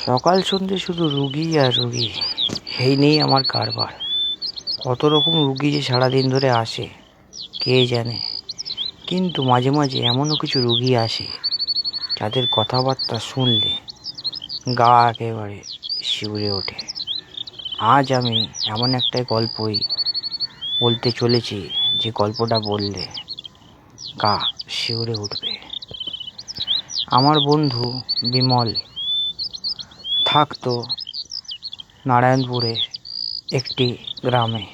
সকাল সন্ধ্যে শুধু রুগী আর রুগী, এই নেই আমার কারবার। কত রকম রুগী যে সারাদিন ধরে আসে কে জানে, কিন্তু মাঝে মাঝে এমনও কিছু রুগী আসে যাদের কথাবার্তা শুনলে গা একেবারে শিউরে ওঠে। আজ আমি এমন একটা গল্পই বলতে চলেছি যে গল্পটা বললে গা শিউরে উঠবে। আমার বন্ধু বিমল থাকতো নারায়ণপুরে একটি গ্রামে।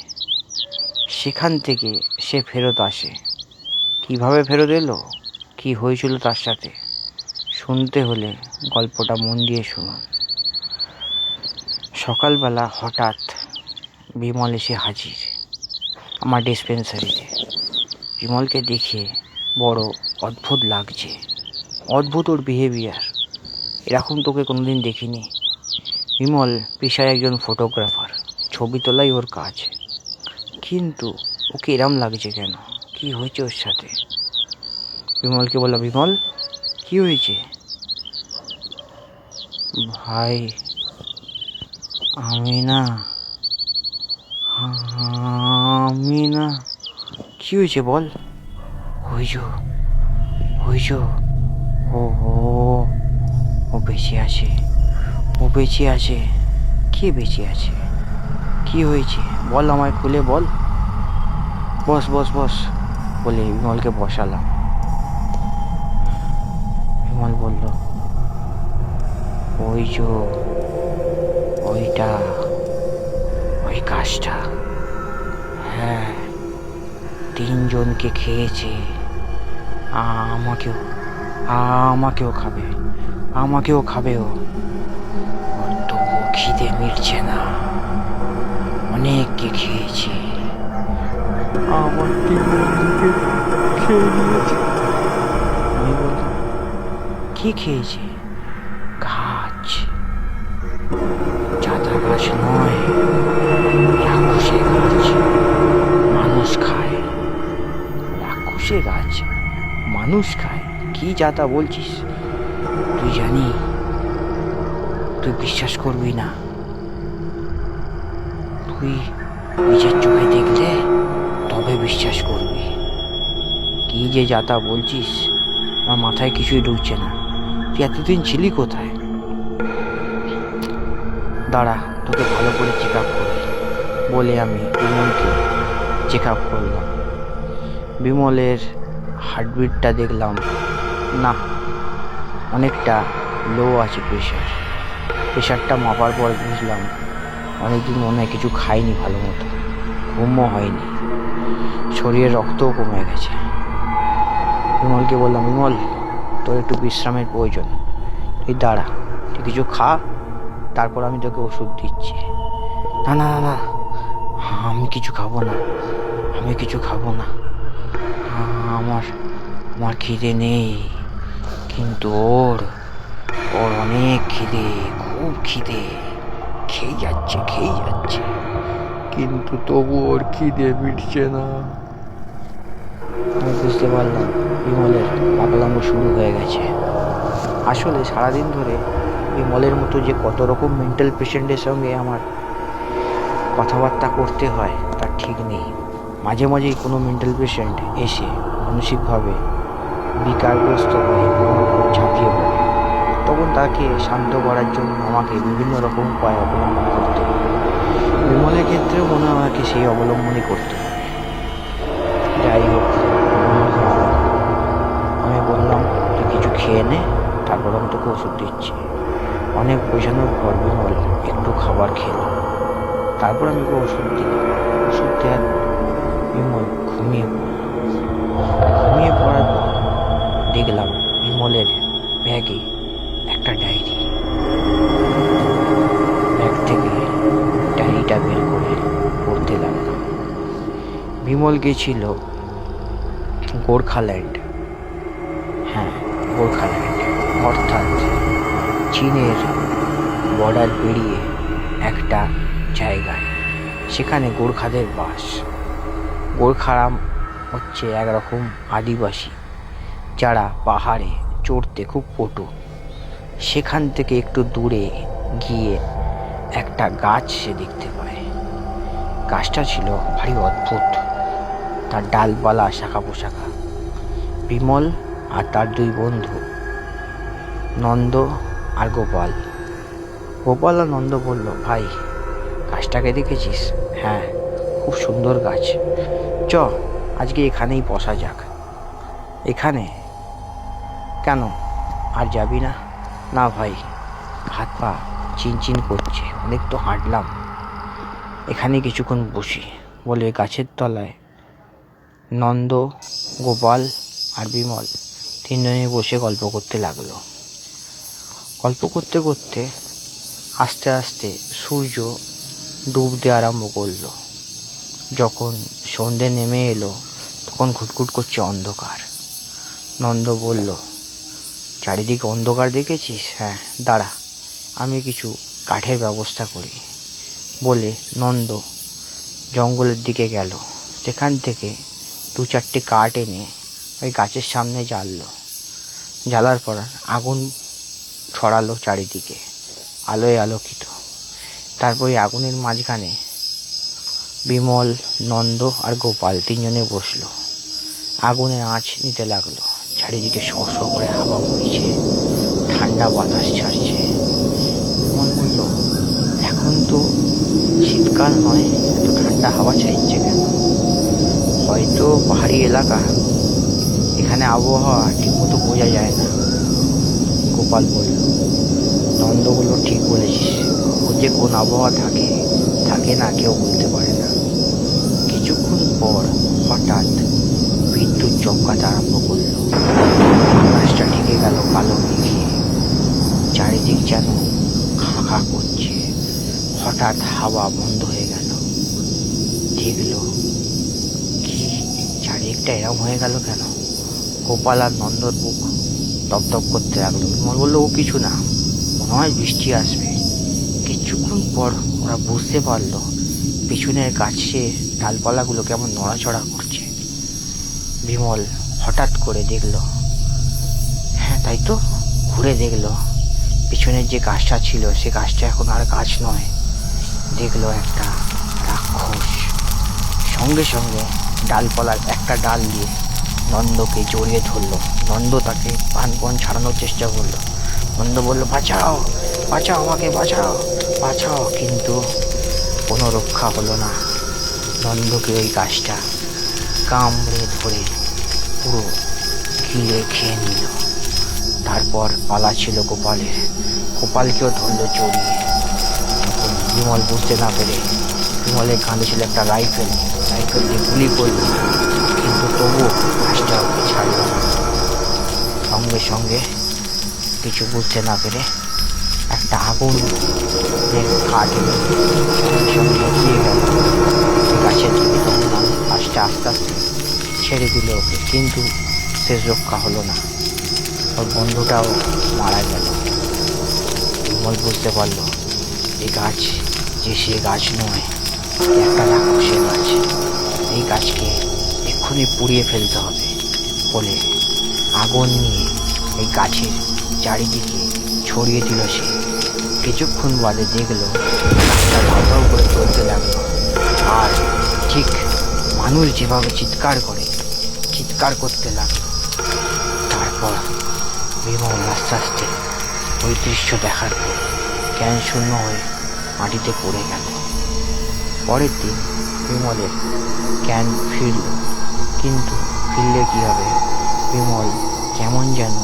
সেখান থেকে সে ফেরত আসে। কিভাবে ফেরত এলো, কি হয়েছিল তার সাথে, শুনতে হলে গল্পটা মন দিয়ে শুনুন। সকালবেলা হঠাৎ বিমল এসে হাজির আমার ডিসপেন্সারিতে। বিমলকে দেখে বড় অদ্ভুত লাগছে, অদ্ভুত ওর বিহেভিয়ার, এরকম তোকে কোনোদিন দেখিনি। বিমল পেশায় একজন ফটোগ্রাফার, ছবি তোলাই ওর কাজ, কিন্তু ওকে এরম লাগছে কেন, কি হয়েছে ওর সাথে? বিমলকে বললাম, বিমল কি হয়েছে? ভাই আমি না কি হয়েছে বল? হইছ ও ও বেঁচে আছে, ও বেঁচে আছে। কে বেঁচে আছে? কি হয়েছে বল, আমায় খুলে বল। বস বস বস বলে বিমলকে বসালাম। বিমল বলল, ওইটা ওই গাছটা, হ্যাঁ 3 জনকে খেয়েছে, আমাকেও খাবে ও। তবু খিদে মিটছে না, অনেককে খেয়েছে, আমার 3 বন্ধুকে খেয়ে নিয়েছে। আমি বললাম, কি খেয়েছে? গাছ, চাঁদা গাছ নয়, রাক্ষসে গাছ, মানুষ খায়। রাক্ষসে গাছ মানুষ খায়? কি যাতা বলছিস তুই? জানি তুই বিশ্বাস করবি না, তুই নিজের চোখে দেখলে তবে বিশ্বাস করবি। কি যে যাতা বলছিস, আমার মাথায় কিছুই ঢুকছে না। তুই এতদিন ছিলি কোথায়? দাঁড়া, তোকে ভালো করে চেক আপ করি বলে আমি বিমলকে চেক আপ করলাম। বিমলের হার্টবিটটা দেখলাম, না অনেকটা লো আছে প্রেশারটা মাপার পর বুঝলাম অনেকদিন মনে হয় কিছু খাইনি ভালো মতো, ঘুমও হয়নি, শরীরে রক্তও কমে গেছে। বিমলকে বললাম, বিমল তোর একটু বিশ্রামের প্রয়োজন, তুই দাঁড়া, তুই কিছু খা, তারপর আমি তোকে ওষুধ দিচ্ছি। না না না, আমি কিছু খাবো না, আমার খিদে নেই, কিন্তু ওর অনেক খিদে, খুব খিদে, খেয়ে যাচ্ছে, কিন্তু তবু ওর খিদে মিটছে না। আমি বুঝতে পারলাম বিমলের পাগলামো শুরু হয়ে গেছে। আসলে সারাদিন ধরে বিমলের মতো যে কত রকম মেন্টাল পেশেন্টের সঙ্গে আমার কথাবার্তা করতে হয় তার ঠিক নেই। মাঝে মাঝেই কোনো মেন্টাল পেশেন্ট এসে মানসিকভাবে বিকারগ্রস্ত হয়ে আমার উপর ঝাঁপিয়ে পড়ে, তখন তাকে শান্ত করার জন্য আমাকে বিভিন্ন রকম উপায় অবলম্বন করতে হবে। বিমলের ক্ষেত্রেও মনে হয় আমাকে সেই অবলম্বনই করতে হবে। যাই হোক, আমি বললাম তুই কিছু খেয়ে নে, তারপর আমি তোকে ওষুধ দিচ্ছি। অনেক বোঝানোর পর বিমল একটু খাবার খেলো, তারপর আমি ওকে ওষুধ দিলাম। ওষুধ দেওয়ার বিমল ঘুমিয়ে পড়ার পর দেখলাম বিমলের ব্যাগে একটা ডায়েরি। ব্যাগ থেকে ডায়েরিটা বের করে পড়তে লাগলাম। বিমল গেছিল গোর্খাল্যান্ড, হ্যাঁ গোর্খাল্যান্ড, অর্থাৎ চীনের বর্ডার পেরিয়ে একটা জায়গায়, সেখানে গোর্খাদের বাস। গোর্খারা হচ্ছে একরকম আদিবাসী যারা পাহাড়ে চড়তে খুব পটু। সেখান থেকে একটু দূরে গিয়ে একটা গাছ সে দেখতে পায়। গাছটা ছিল ভারী অদ্ভুত, তার ডালপালা শাখা পোশাখা। বিমল আর তার দুই বন্ধু নন্দ আর গোপাল। গোপাল আর নন্দ বলল, ভাই গাছটাকে দেখেছিস? হ্যাঁ, খুব সুন্দর গাছ, চ আজকে এখানেই বসা যাক। এখানে কেন, আর যাবি না? না ভাই, হাত পা চিনচিন করছে, অনেক তো হাঁটলাম, এখানে কিছুক্ষণ বসি। বলে গাছের তলায় নন্দ, গোপাল আর বিমল তিনজনে বসে গল্প করতে লাগলো। গল্প করতে করতে আস্তে আস্তে সূর্য ডুবতে আরম্ভ করলো। যখন সন্ধে নেমে এলো তখন ঘুটঘুট করছে অন্ধকার। নন্দ বলল, চারিদিকে অন্ধকার দেখেছিস? হ্যাঁ, দাঁড়া আমি কিছু কাঠের ব্যবস্থা করি। বলে নন্দ জঙ্গলের দিকে গেল। সেখান থেকে 2-4টে কাঠ এনে ওই গাছের সামনে জ্বাললো। জ্বালার পর আগুন ছড়ালো চারিদিকে, আলোয় আলোকিত। তারপরে আগুনের মাঝখানে বিমল, নন্দ আর গোপাল তিনজনে বসলো। আগুনের আঁচ নিতে লাগলো। চারিদিকে শো শো করে হাওয়া বইছে, ঠান্ডা বাতাস ছাড়ছে। বিমল বলল, এখন তো শীতকাল নয়, এত ঠান্ডা হাওয়া চাইছে কেন? হয়তো পাহাড়ি এলাকা, এখানে আবহাওয়া ঠিক মতো বোঝা যায় না। গোপাল বলল। নন্দ বলল, ঠিক বলেছিস, ও যে কোন আবহাওয়া থাকে থাকে না কেউ বলতে পারে না। কিছুক্ষণ পর হঠাৎ বিদ্যুৎ চমকাতে আরম্ভ করলো। আকাশটা ঢেকে গেল কালো মেঘে, চারিদিক যেন খা খা করছে। হঠাৎ হাওয়া বন্ধ হয়ে গেল। দেখলো কি, চারিদিকটা এরম হয়ে গেল কেন? গোপাল আর নন্দর বুক দপদপ করতে লাগলো। বিমল বললো, ও কিছু না, মনে হয় বৃষ্টি আসবে। কিছুক্ষণ পর ওরা বুঝতে পারলো পিছনের গাছের ডালপালাগুলো কেমন নড়াচড়া করছে। বিমল হঠাৎ করে দেখলো, হ্যাঁ তাই তো, ঘুরে দেখলো পিছনের যে গাছটা ছিল সে গাছটা এখন আর গাছ নয়। দেখলো একটা রাক্ষস। সঙ্গে সঙ্গে ডালপালার একটা ডাল দিয়ে নন্দকে জড়িয়ে ধরলো। নন্দ তাকে প্রাণপণ ছাড়ানোর চেষ্টা করলো। নন্দ বলল, বাঁচাও বাঁচাও, আমাকে বাঁচাও বাঁচাও, কিন্তু কোনো রক্ষা হলো না। নন্দকে ওই গাছটা কামড়ে ধরে পুরো গিলে খেয়ে নিল। তারপর পালা ছিল গোপালের। গোপালকেও ধরলো জড়িয়ে। যখন বিমল বুঝতে না পেরে, বিমলের কাঁধে ছিল একটা রাইফেল দিয়ে গুলি করলো, কিন্তু তবুও গাছটা ওকে ছাড়ল না। সঙ্গে সঙ্গে কিছু বুঝতে না পেরে একটা আগুন কাঠ এনে সঙ্গে সঙ্গে এগিয়ে গেল গাছের দিকে। তখন গাছটা আস্তে আস্তে ছেড়ে দিল ওকে, কিন্তু শেষ রক্ষা হলো না, ওর বন্ধুটাও মারা গেল। বিমল বুঝতে পারলো এই গাছ যে সে গাছ নয়, একটা রাক্ষসের গাছ। এই গাছকে এক্ষুনি পুড়িয়ে ফেলতে হবে বলে আগুন নিয়ে এই গাছের চারিদিকে ছড়িয়ে দিল সে। কিছুক্ষণ বাদে দেখলো গাছটা ধাউ ধাউ করে চলতে লাগলো, আর ঠিক মানুষ যেভাবে চিৎকার করে চিৎকার করতে লাগলো। তারপর বিমল আস্তে আস্তে ওই দৃশ্য দেখার পর জ্ঞান শূন্য হয়ে মাটিতে পড়ে গেল। পরের দিন বিমলের জ্ঞান ফিরল, কিন্তু ফিরলে কি হবে, বিমল কেমন যেন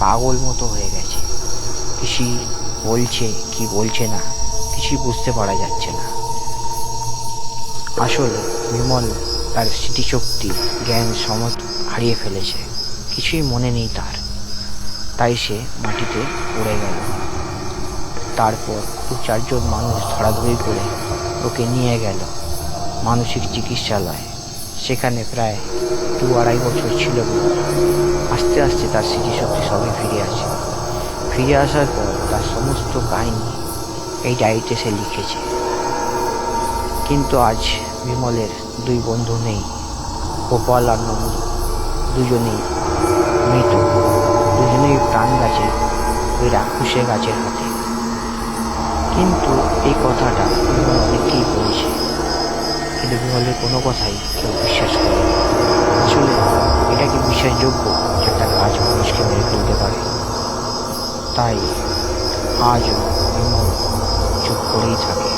পাগল মতো হয়ে গেছে। কিছুই বলছে কি বলছে না কিছুই বুঝতে পারা যাচ্ছে না। আসলে বিমল তার স্মৃতিশক্তি, জ্ঞান সমস্ত হারিয়ে ফেলেছে, কিছুই মনে নেই তার। তাই সে মাটিতে পড়ে গেল। তারপর 2-4জন মানুষ ধরাধরি করে ওকে নিয়ে গেল মানসিক চিকিৎসালয়। সেখানে প্রায় 2-2.5 বছর ছিল। আস্তে আস্তে তার স্মৃতিশক্তি সবই ফিরে আসে। ফিরে আসার পর তার সমস্ত কাহিনী এই ডায়েরিতে সে লিখেছে। কিন্তু আজ বিমলের দুই বন্ধু নেই, গোপাল আর নন্দ দুজনেই মৃত, দুজনেই প্রাণ গেছে ওই রাক্ষসের গাছের হাতে। কিন্তু এই কথাটা আমার অনেককেই বলেছে, কিন্তু বিমলের কোনো কথাই কেউ বিশ্বাস করে না। আসলে এটা কি বিশ্বাসযোগ্য যে একটা গাছ মানুষকে মেরে ফেলতে পারে? তাই আজও বিমল চুপ করেই থাকে।